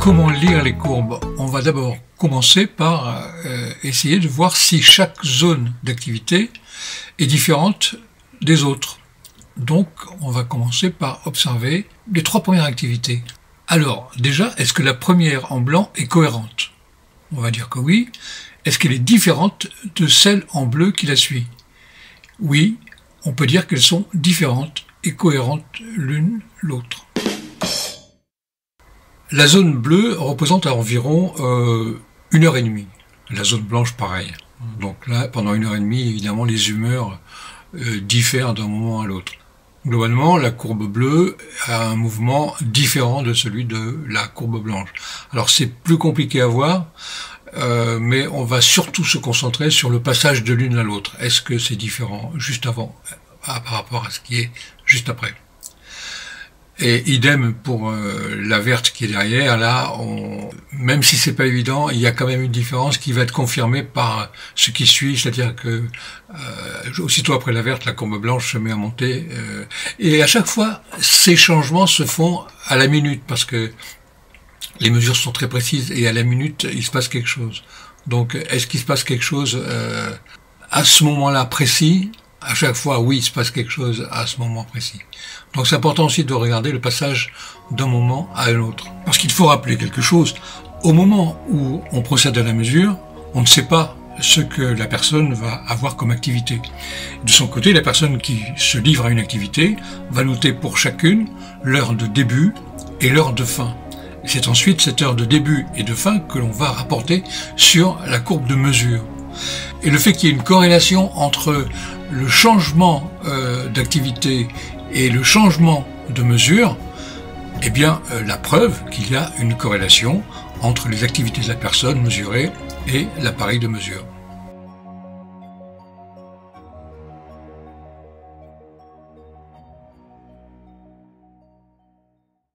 Comment lire les courbes? On va d'abord commencer par essayer de voir si chaque zone d'activité est différente des autres. Donc, on va commencer par observer les trois premières activités. Alors, déjà, est-ce que la première en blanc est cohérente? On va dire que oui. Est-ce qu'elle est différente de celle en bleu qui la suit? Oui, on peut dire qu'elles sont différentes et cohérentes l'une l'autre. La zone bleue représente environ 1h30. La zone blanche, pareil. Donc là, pendant 1h30, évidemment, les humeurs diffèrent d'un moment à l'autre. Globalement, la courbe bleue a un mouvement différent de celui de la courbe blanche. Alors c'est plus compliqué à voir, mais on va surtout se concentrer sur le passage de l'une à l'autre. Est-ce que c'est différent juste avant par rapport à ce qui est juste après? Et idem pour la verte qui est derrière, là, même si c'est pas évident, il y a quand même une différence qui va être confirmée par ce qui suit, c'est-à-dire que aussitôt après la verte, la courbe blanche se met à monter. Et à chaque fois, ces changements se font à la minute, parce que les mesures sont très précises, et à la minute, il se passe quelque chose. Donc, est-ce qu'il se passe quelque chose à ce moment-là précis? À chaque fois, oui, il se passe quelque chose à ce moment précis. Donc c'est important aussi de regarder le passage d'un moment à un autre. Parce qu'il faut rappeler quelque chose, au moment où on procède à la mesure, on ne sait pas ce que la personne va avoir comme activité. De son côté, la personne qui se livre à une activité va noter pour chacune l'heure de début et l'heure de fin. C'est ensuite cette heure de début et de fin que l'on va rapporter sur la courbe de mesure. Et le fait qu'il y ait une corrélation entre le changement d'activité et le changement de mesure, eh bien la preuve qu'il y a une corrélation entre les activités de la personne mesurée et l'appareil de mesure.